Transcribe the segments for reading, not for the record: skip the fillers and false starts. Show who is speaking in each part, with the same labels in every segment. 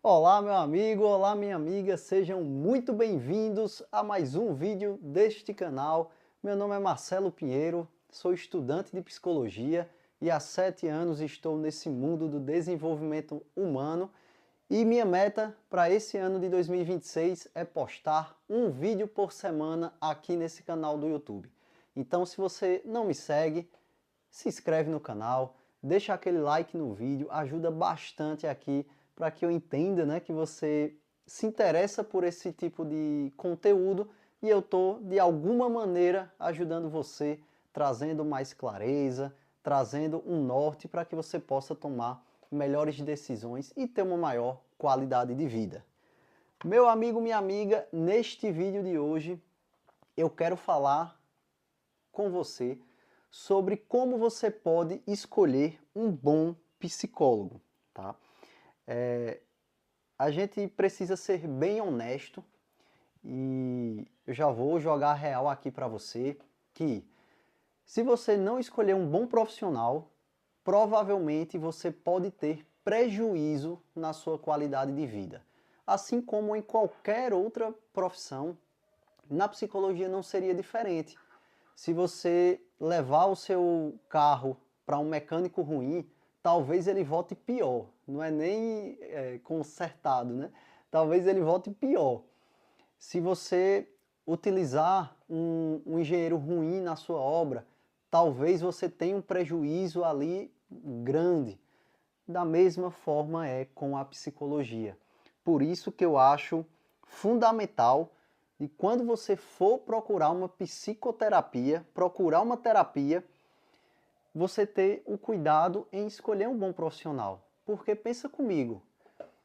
Speaker 1: Olá, meu amigo, olá, minha amiga, sejam muito bem-vindos a mais um vídeo deste canal. Meu nome é Marcelo Pinheiro, sou estudante de psicologia e há 7 anos estou nesse mundo do desenvolvimento humano. E minha meta para esse ano de 2026 é postar um vídeo por semana aqui nesse canal do YouTube. Então, se você não me segue, se inscreve no canal, deixa aquele like no vídeo, ajuda bastante aqui para que eu entenda, né, que você se interessa por esse tipo de conteúdo e eu estou, de alguma maneira, ajudando você, trazendo mais clareza, trazendo um norte para que você possa tomar melhores decisões e ter uma maior qualidade de vida. Meu amigo, minha amiga, neste vídeo de hoje eu quero falar com você sobre como você pode escolher um bom psicólogo, tá? A gente precisa ser bem honesto e eu já vou jogar a real aqui para você que se você não escolher um bom profissional, provavelmente você pode ter prejuízo na sua qualidade de vida. Assim como em qualquer outra profissão, na psicologia não seria diferente. Se você levar o seu carro para um mecânico ruim, talvez ele volte pior. Não é nem consertado, né? Talvez ele volte pior. Se você utilizar um engenheiro ruim na sua obra, talvez você tenha um prejuízo ali grande. Da mesma forma é com a psicologia. Por isso que eu acho fundamental e quando você for procurar uma psicoterapia, procurar uma terapia, você ter o cuidado em escolher um bom profissional. Porque pensa comigo,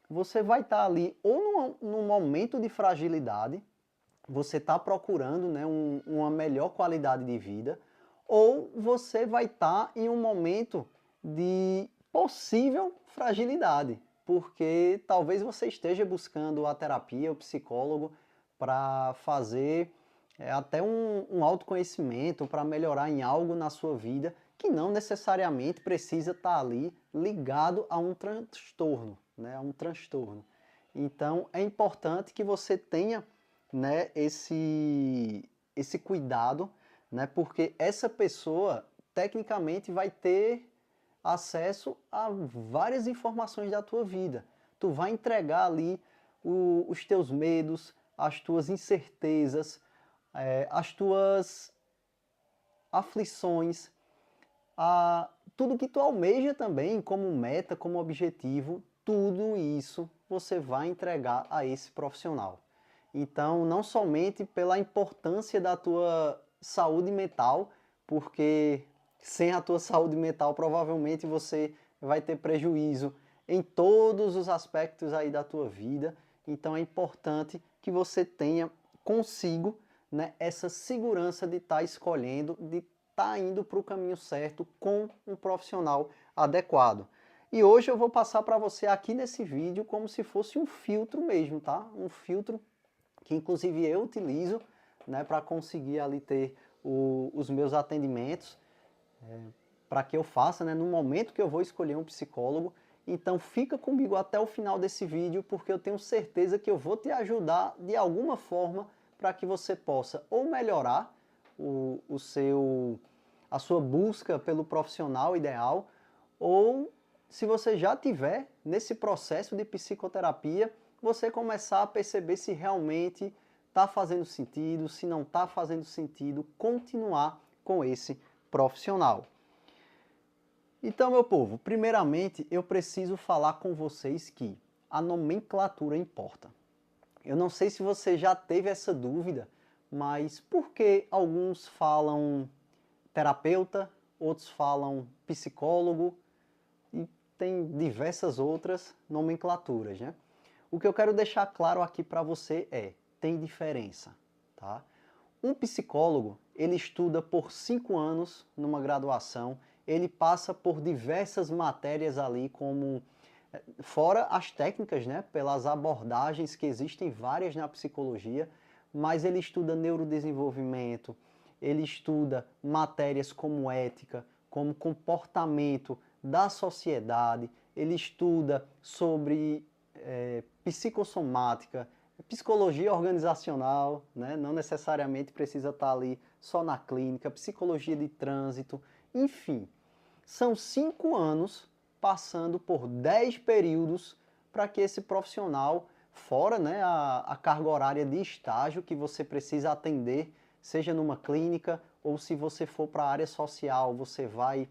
Speaker 1: você vai estar ali ou num momento de fragilidade, você está procurando, né, uma melhor qualidade de vida, ou você vai estar em um momento de possível fragilidade, porque talvez você esteja buscando a terapia, o psicólogo, para fazer até um autoconhecimento, para melhorar em algo na sua vida, que não necessariamente precisa estar ali ligado a um transtorno, né, a um transtorno. Então é importante que você tenha, né, esse cuidado, né, porque essa pessoa tecnicamente vai ter acesso a várias informações da tua vida. Tu vai entregar ali os teus medos, as tuas incertezas, as tuas aflições, tudo que tu almeja também como meta, como objetivo, tudo isso você vai entregar a esse profissional. Então, não somente pela importância da tua saúde mental, porque sem a tua saúde mental provavelmente você vai ter prejuízo em todos os aspectos aí da tua vida. Então é importante que você tenha consigo, né, essa segurança de estar escolhendo, de estar indo para o caminho certo com um profissional adequado. E hoje eu vou passar para você aqui nesse vídeo como se fosse um filtro mesmo, tá? Um filtro que inclusive eu utilizo, né, para conseguir ali ter os meus atendimentos, para que eu faça, né, no momento que eu vou escolher um psicólogo. Então fica comigo até o final desse vídeo, porque eu tenho certeza que eu vou te ajudar de alguma forma para que você possa ou melhorar a sua busca pelo profissional ideal, ou se você já tiver nesse processo de psicoterapia, você começar a perceber se realmente está fazendo sentido, se não está fazendo sentido, continuar com esse profissional. Então, meu povo, primeiramente eu preciso falar com vocês que a nomenclatura importa. Eu não sei se você já teve essa dúvida, mas por que alguns falam terapeuta, outros falam psicólogo e tem diversas outras nomenclaturas, né? O que eu quero deixar claro aqui para você é, tem diferença, tá? Um psicólogo, ele estuda por 5 anos numa graduação, ele passa por diversas matérias ali, como fora as técnicas, né, pelas abordagens que existem várias na psicologia, mas ele estuda neurodesenvolvimento, ele estuda matérias como ética, como comportamento da sociedade, ele estuda sobre psicossomática, psicologia organizacional, né? Não necessariamente precisa estar ali só na clínica, psicologia de trânsito, enfim. São 5 anos passando por 10 períodos para que esse profissional, fora, né, a carga horária de estágio que você precisa atender, seja numa clínica ou se você for para a área social, você vai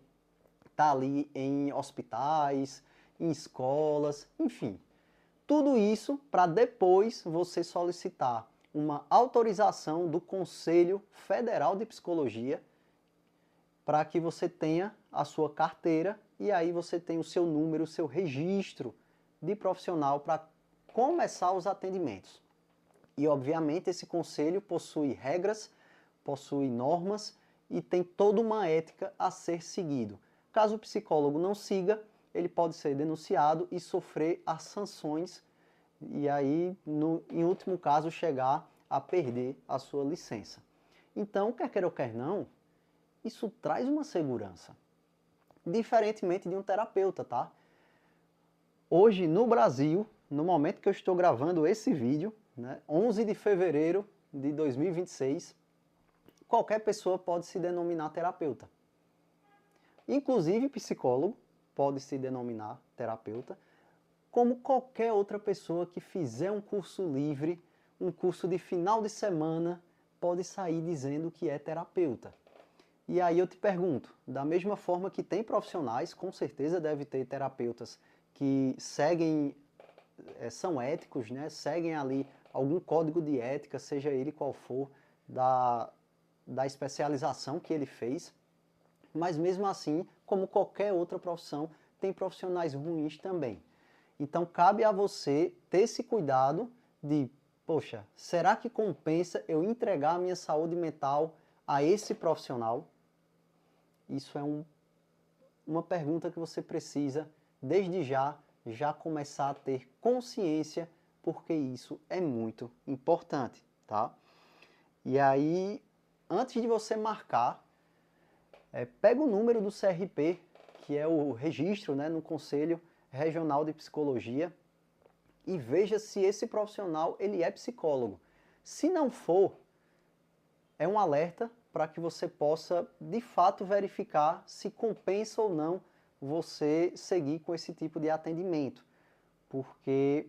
Speaker 1: estar ali em hospitais, em escolas, enfim. Tudo isso para depois você solicitar uma autorização do Conselho Federal de Psicologia para que você tenha a sua carteira e aí você tem o seu número, o seu registro de profissional para começar os atendimentos. E obviamente esse conselho possui regras, possui normas e tem toda uma ética a ser seguido. Caso o psicólogo não siga, ele pode ser denunciado e sofrer as sanções e aí, em último caso, chegar a perder a sua licença. Então, quer queira ou quer não, isso traz uma segurança. Diferentemente de um terapeuta, tá? Hoje, no Brasil, no momento que eu estou gravando esse vídeo, né, 11 de fevereiro de 2026, qualquer pessoa pode se denominar terapeuta. Inclusive, psicólogo pode se denominar terapeuta, como qualquer outra pessoa que fizer um curso livre, um curso de final de semana, pode sair dizendo que é terapeuta. E aí eu te pergunto, da mesma forma que tem profissionais, com certeza deve ter terapeutas que seguem, são éticos, né? Seguem ali algum código de ética, seja ele qual for, da especialização que ele fez. Mas mesmo assim, como qualquer outra profissão, tem profissionais ruins também. Então cabe a você ter esse cuidado de, poxa, será que compensa eu entregar a minha saúde mental a esse profissional? Isso é uma pergunta que você precisa, desde já começar a ter consciência, porque isso é muito importante, tá? E aí, antes de você marcar, pega o número do CRP, que é o registro, né, no Conselho Regional de Psicologia, e veja se esse profissional ele é psicólogo. Se não for, é um alerta para que você possa, de fato, verificar se compensa ou não você seguir com esse tipo de atendimento. Porque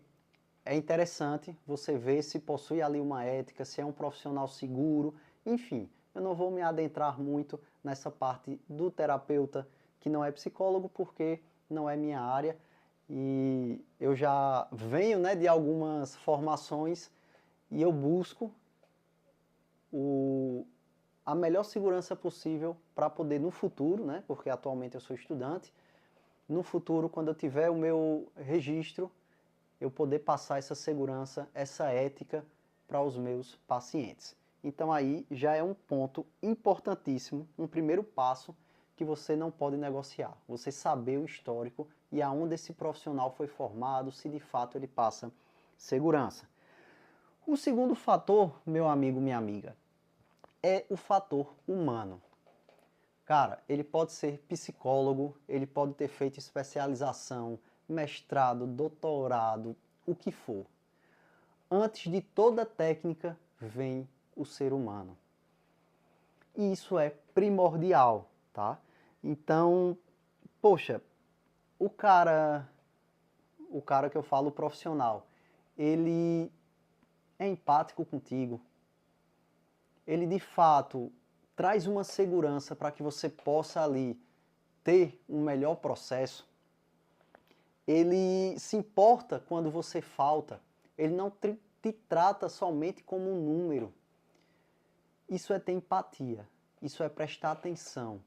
Speaker 1: é interessante você ver se possui ali uma ética, se é um profissional seguro, enfim. Eu não vou me adentrar muito nessa parte do terapeuta que não é psicólogo, porque não é minha área. E eu já venho, né, de algumas formações e eu busco a melhor segurança possível para poder no futuro, né, porque atualmente eu sou estudante, no futuro, quando eu tiver o meu registro, eu poder passar essa segurança, essa ética para os meus pacientes. Então aí já é um ponto importantíssimo, um primeiro passo que você não pode negociar. Você saber o histórico e aonde esse profissional foi formado, se de fato ele passa segurança. O segundo fator, meu amigo, minha amiga, é o fator humano. Cara, ele pode ser psicólogo, ele pode ter feito especialização, mestrado, doutorado, o que for. Antes de toda técnica vem o ser humano. E isso é primordial, tá? Então, poxa, o cara que eu falo profissional, ele é empático contigo. Ele de fato traz uma segurança para que você possa ali ter um melhor processo. Ele se importa quando você falta. Ele não te trata somente como um número. Isso é ter empatia. Isso é prestar atenção.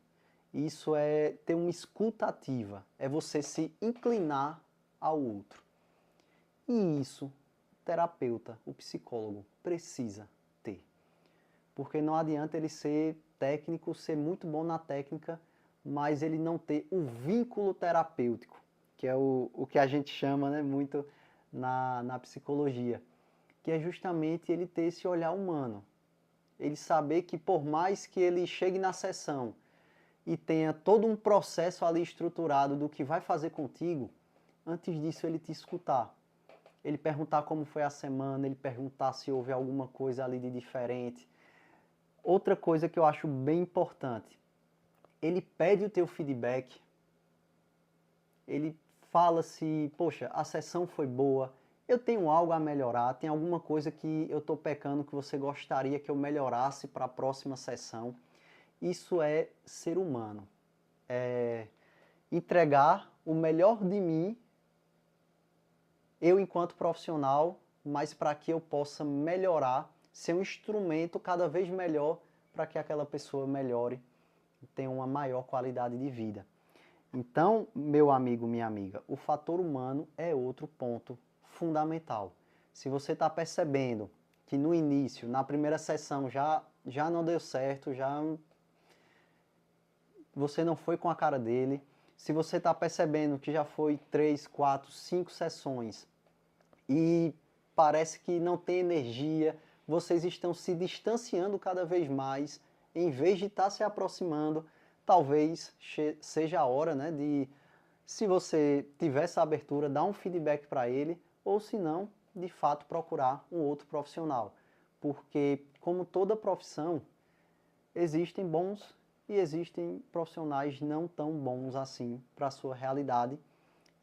Speaker 1: Isso é ter uma escuta ativa. É você se inclinar ao outro. E isso, o terapeuta, o psicólogo, precisa ter. Porque não adianta ele ser técnico, ser muito bom na técnica, mas ele não ter o vínculo terapêutico, que é o que a gente chama, né, muito na psicologia, que é justamente ele ter esse olhar humano. Ele saber que por mais que ele chegue na sessão e tenha todo um processo ali estruturado do que vai fazer contigo, antes disso ele te escutar. ele perguntar como foi a semana, ele perguntar se houve alguma coisa ali de diferente. Outra coisa que eu acho bem importante, ele pede o teu feedback, ele fala se, poxa, a sessão foi boa, eu tenho algo a melhorar, tem alguma coisa que eu estou pecando que você gostaria que eu melhorasse para a próxima sessão. Isso é ser humano. É entregar o melhor de mim, eu enquanto profissional, mas para que eu possa melhorar, ser um instrumento cada vez melhor para que aquela pessoa melhore e tenha uma maior qualidade de vida. Então, meu amigo, minha amiga, o fator humano é outro ponto fundamental. Se você está percebendo que no início, na primeira sessão, já não deu certo, você não foi com a cara dele, se você está percebendo que já foi 3, 4, 5 sessões e parece que não tem energia, vocês estão se distanciando cada vez mais, em vez de estar se aproximando, talvez seja a hora, né, de, se você tiver essa abertura, dar um feedback para ele, ou se não, de fato procurar um outro profissional. Porque, como toda profissão, existem bons e existem profissionais não tão bons assim para a sua realidade.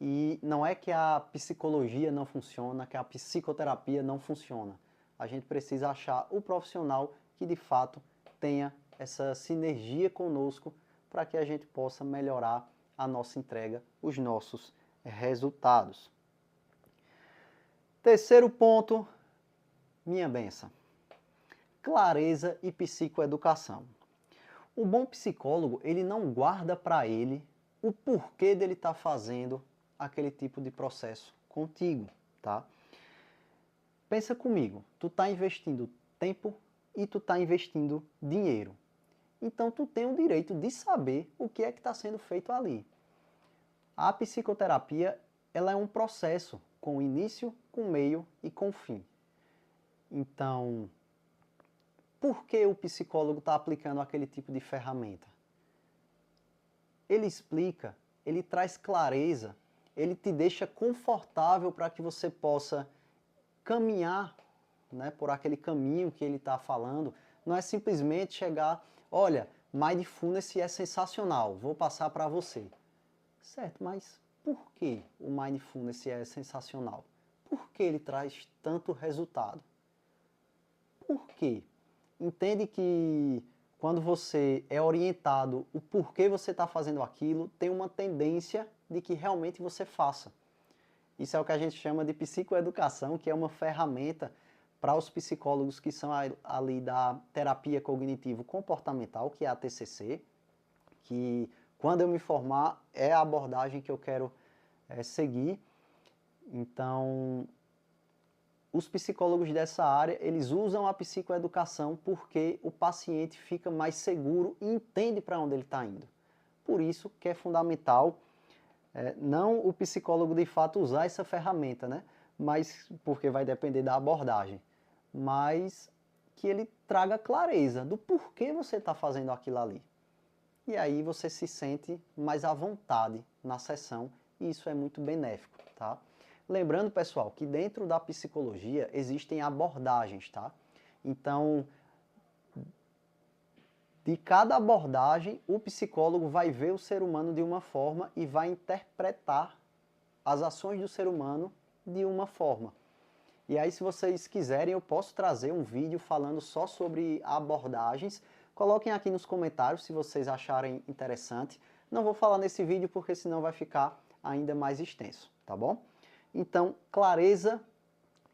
Speaker 1: E não é que a psicologia não funciona, que a psicoterapia não funciona. A gente precisa achar o profissional que de fato tenha essa sinergia conosco para que a gente possa melhorar a nossa entrega, os nossos resultados. Terceiro ponto, minha benção. Clareza e psicoeducação. Um bom psicólogo, ele não guarda para ele o porquê dele estar fazendo aquele tipo de processo contigo, tá? Pensa comigo, tu está investindo tempo e tu está investindo dinheiro. Então tu tem o direito de saber o que é que está sendo feito ali. A psicoterapia, ela é um processo com início, com meio e com fim. Então, por que o psicólogo está aplicando aquele tipo de ferramenta? Ele explica, ele traz clareza, ele te deixa confortável para que você possa caminhar, né, por aquele caminho que ele está falando. Não é simplesmente chegar, olha, Mindfulness é sensacional, vou passar para você. Certo, mas por que o Mindfulness é sensacional? Por que ele traz tanto resultado? Por quê? Entende que quando você é orientado o porquê você está fazendo aquilo, tem uma tendência de que realmente você faça. Isso é o que a gente chama de psicoeducação, que é uma ferramenta para os psicólogos que são ali da terapia cognitivo-comportamental, que é a TCC, que quando eu me formar é a abordagem que eu quero seguir. Então, os psicólogos dessa área, eles usam a psicoeducação porque o paciente fica mais seguro e entende para onde ele está indo. Por isso que é fundamental, não o psicólogo de fato usar essa ferramenta, né? Mas, porque vai depender da abordagem, mas que ele traga clareza do porquê você está fazendo aquilo ali. E aí você se sente mais à vontade na sessão e isso é muito benéfico, tá? Lembrando, pessoal, que dentro da psicologia existem abordagens, tá? Então, de cada abordagem, o psicólogo vai ver o ser humano de uma forma e vai interpretar as ações do ser humano de uma forma. E aí, se vocês quiserem, eu posso trazer um vídeo falando só sobre abordagens. Coloquem aqui nos comentários se vocês acharem interessante. Não vou falar nesse vídeo porque senão vai ficar ainda mais extenso, tá bom? Então, clareza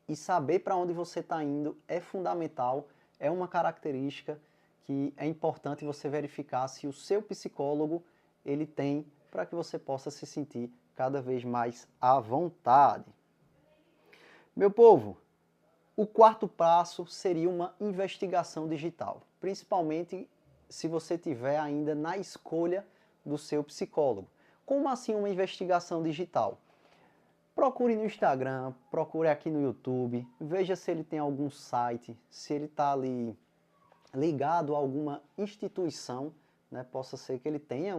Speaker 1: e saber para onde você está indo é fundamental, é uma característica que é importante você verificar se o seu psicólogo ele tem para que você possa se sentir cada vez mais à vontade. Meu povo, o quarto passo seria uma investigação digital, principalmente se você tiver ainda na escolha do seu psicólogo. Como assim uma investigação digital? Procure no Instagram, procure aqui no YouTube, veja se ele tem algum site, se ele está ali ligado a alguma instituição, né? Possa ser que ele tenha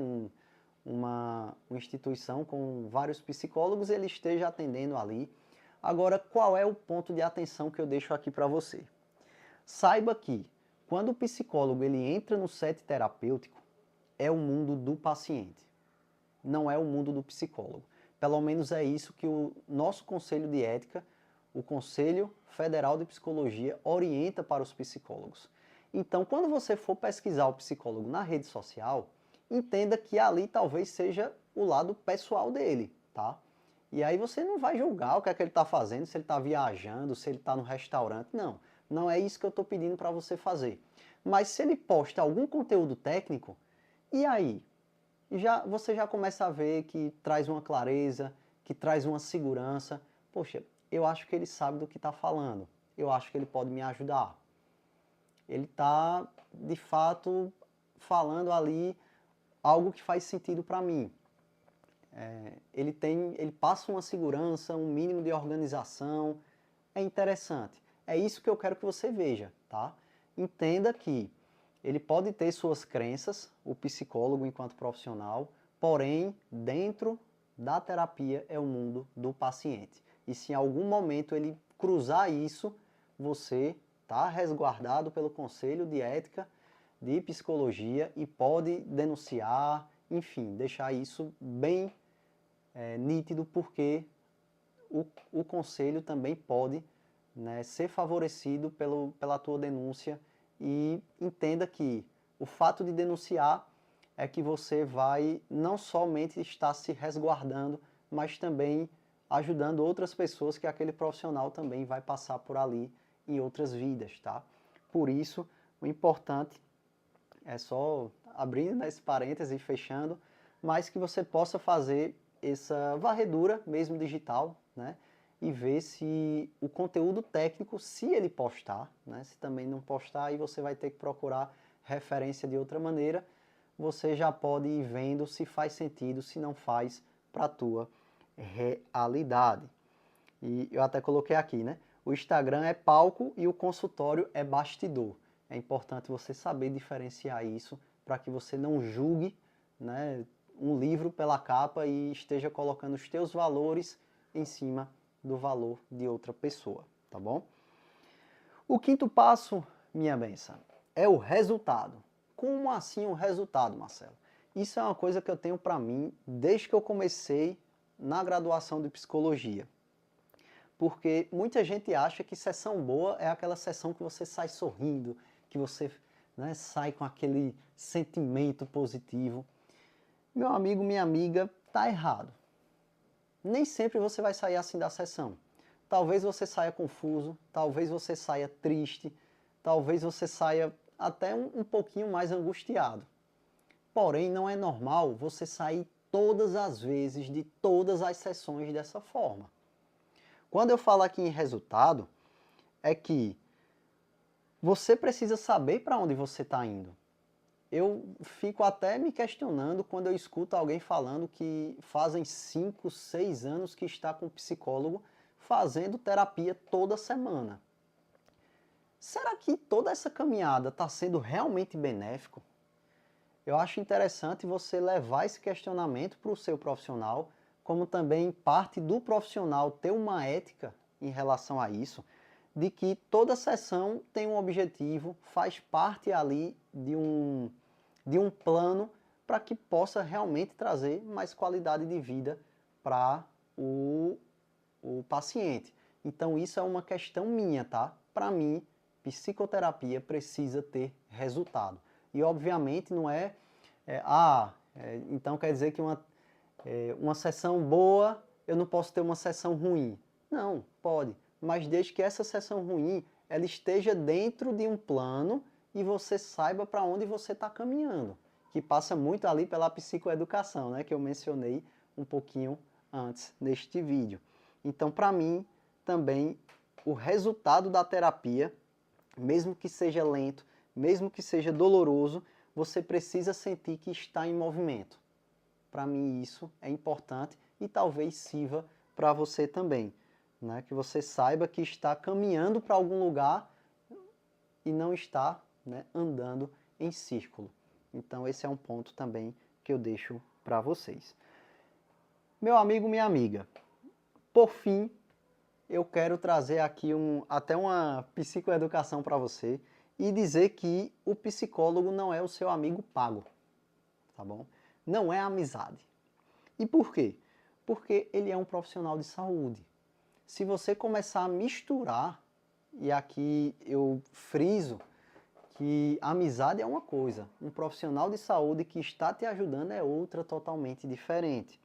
Speaker 1: uma instituição com vários psicólogos e ele esteja atendendo ali. Agora, qual é o ponto de atenção que eu deixo aqui para você? Saiba que quando o psicólogo ele entra no set terapêutico, é o mundo do paciente, não é o mundo do psicólogo. Pelo menos é isso que o nosso Conselho de Ética, o Conselho Federal de Psicologia, orienta para os psicólogos. Então, quando você for pesquisar o psicólogo na rede social, entenda que ali talvez seja o lado pessoal dele, tá? E aí você não vai julgar o que é que ele está fazendo, se ele está viajando, se ele está no restaurante. Não, não é isso que eu estou pedindo para você fazer. Mas se ele posta algum conteúdo técnico, e aí? Você já começa a ver que traz uma clareza, que traz uma segurança. Poxa, eu acho que ele sabe do que está falando. Eu acho que ele pode me ajudar. Ele está, de fato, falando ali algo que faz sentido para mim. Ele passa uma segurança, um mínimo de organização. É interessante. É isso que eu quero que você veja, tá? Entenda que ele pode ter suas crenças, o psicólogo enquanto profissional, porém, dentro da terapia é o mundo do paciente. E se em algum momento ele cruzar isso, você está resguardado pelo Conselho de Ética de Psicologia e pode denunciar, enfim, deixar isso bem nítido, porque o conselho também pode, né, ser favorecido pela tua denúncia, e entenda que o fato de denunciar é que você vai não somente estar se resguardando, mas também ajudando outras pessoas que aquele profissional também vai passar por ali em outras vidas, tá? Por isso, o importante é só abrindo, né, esse parêntese e fechando, mas que você possa fazer essa varredura mesmo digital, né? E ver se o conteúdo técnico, se ele postar, né? Se também não postar, aí você vai ter que procurar referência de outra maneira. Você já pode ir vendo se faz sentido, se não faz para a tua realidade. E eu até coloquei aqui, né? O Instagram é palco e o consultório é bastidor. É importante você saber diferenciar isso para que você não julgue, né, um livro pela capa e esteja colocando os teus valores em cima do valor de outra pessoa, tá bom? O quinto passo, minha benção, é o resultado. Como assim o resultado, Marcelo? Isso é uma coisa que eu tenho para mim desde que eu comecei na graduação de psicologia. Porque muita gente acha que sessão boa é aquela sessão que você sai sorrindo, que você, né, sai com aquele sentimento positivo. Meu amigo, minha amiga, tá errado. Nem sempre você vai sair assim da sessão. Talvez você saia confuso, talvez você saia triste, talvez você saia até um pouquinho mais angustiado. Porém, não é normal você sair todas as vezes de todas as sessões dessa forma. Quando eu falo aqui em resultado, é que você precisa saber para onde você está indo. Eu fico até me questionando quando eu escuto alguém falando que fazem 5, 6 anos que está com um psicólogo fazendo terapia toda semana. Será que toda essa caminhada está sendo realmente benéfico? Eu acho interessante você levar esse questionamento para o seu profissional, como também parte do profissional ter uma ética em relação a isso, de que toda sessão tem um objetivo, faz parte ali de um plano para que possa realmente trazer mais qualidade de vida para o paciente. Então isso é uma questão minha, tá? Para mim, psicoterapia precisa ter resultado. E obviamente não então quer dizer que uma sessão boa, eu não posso ter uma sessão ruim. Não, pode. Mas desde que essa sessão ruim, ela esteja dentro de um plano e você saiba para onde você está caminhando. Que passa muito ali pela psicoeducação, né? Que eu mencionei um pouquinho antes neste vídeo. Então, para mim, também, o resultado da terapia, mesmo que seja lento, mesmo que seja doloroso, você precisa sentir que está em movimento. Para mim isso é importante e talvez sirva para você também, né? Que você saiba que está caminhando para algum lugar e não está, né, andando em círculo. Então esse é um ponto também que eu deixo para vocês. Meu amigo, minha amiga, por fim, eu quero trazer aqui até uma psicoeducação para você e dizer que o psicólogo não é o seu amigo pago, tá bom? Não é amizade. E por quê? Porque ele é um profissional de saúde. Se você começar a misturar, e aqui eu friso que amizade é uma coisa, um profissional de saúde que está te ajudando é outra totalmente diferente.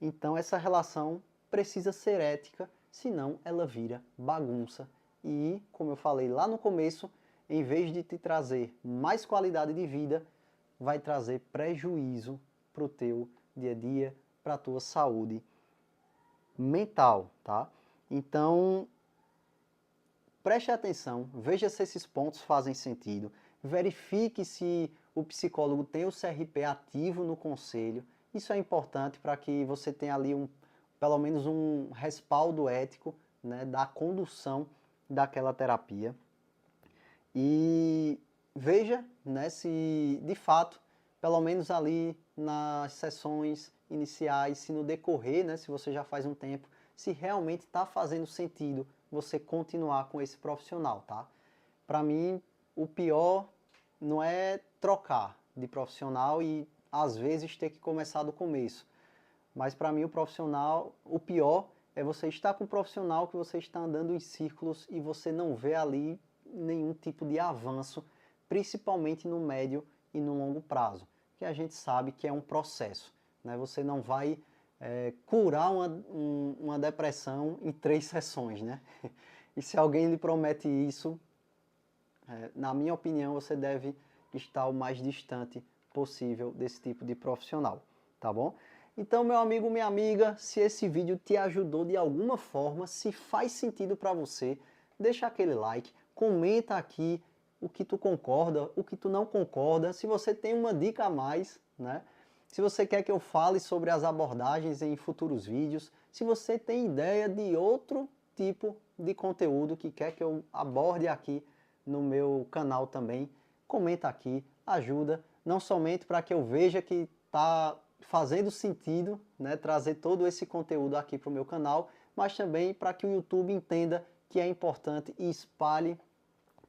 Speaker 1: Então essa relação precisa ser ética, senão ela vira bagunça. E, como eu falei lá no começo, em vez de te trazer mais qualidade de vida, vai trazer prejuízo para o teu dia a dia, para a tua saúde mental, tá? Então, preste atenção, veja se esses pontos fazem sentido, verifique se o psicólogo tem o CRP ativo no conselho. Isso é importante para que você tenha ali pelo menos um respaldo ético, né, da condução daquela terapia. E veja, né, se de fato, pelo menos ali nas sessões iniciais, se no decorrer, né, se você já faz um tempo, se realmente está fazendo sentido você continuar com esse profissional, tá? Para mim, o pior não é trocar de profissional e às vezes ter que começar do começo. Mas para mim o pior é você estar com um profissional que você está andando em círculos e você não vê ali nenhum tipo de avanço, principalmente no médio e no longo prazo, que a gente sabe que é um processo, né? Você não vai curar uma depressão em 3 sessões, né? E se alguém lhe promete isso, na minha opinião, você deve estar o mais distante possível desse tipo de profissional, tá bom? Então, meu amigo, minha amiga, se esse vídeo te ajudou de alguma forma, se faz sentido para você, deixa aquele like, comenta aqui o que tu concorda, o que tu não concorda, se você tem uma dica a mais, né? Se você quer que eu fale sobre as abordagens em futuros vídeos, se você tem ideia de outro tipo de conteúdo que quer que eu aborde aqui no meu canal também, comenta aqui, ajuda, não somente para que eu veja que está fazendo sentido, né, trazer todo esse conteúdo aqui para o meu canal, mas também para que o YouTube entenda que é importante e espalhe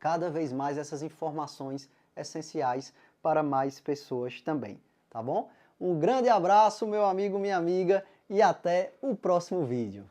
Speaker 1: cada vez mais essas informações essenciais para mais pessoas também, tá bom? Um grande abraço, meu amigo, minha amiga, e até o próximo vídeo.